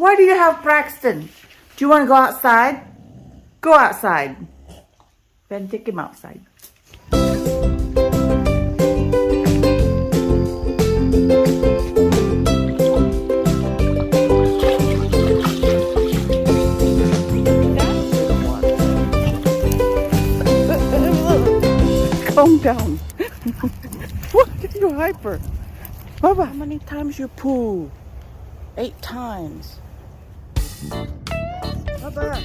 Why do you have Braxton? Do you want to go outside? Go outside. Ben, take him outside. Calm down. What? You're hyper. Baba, how many times you poo? 8 times. Baba.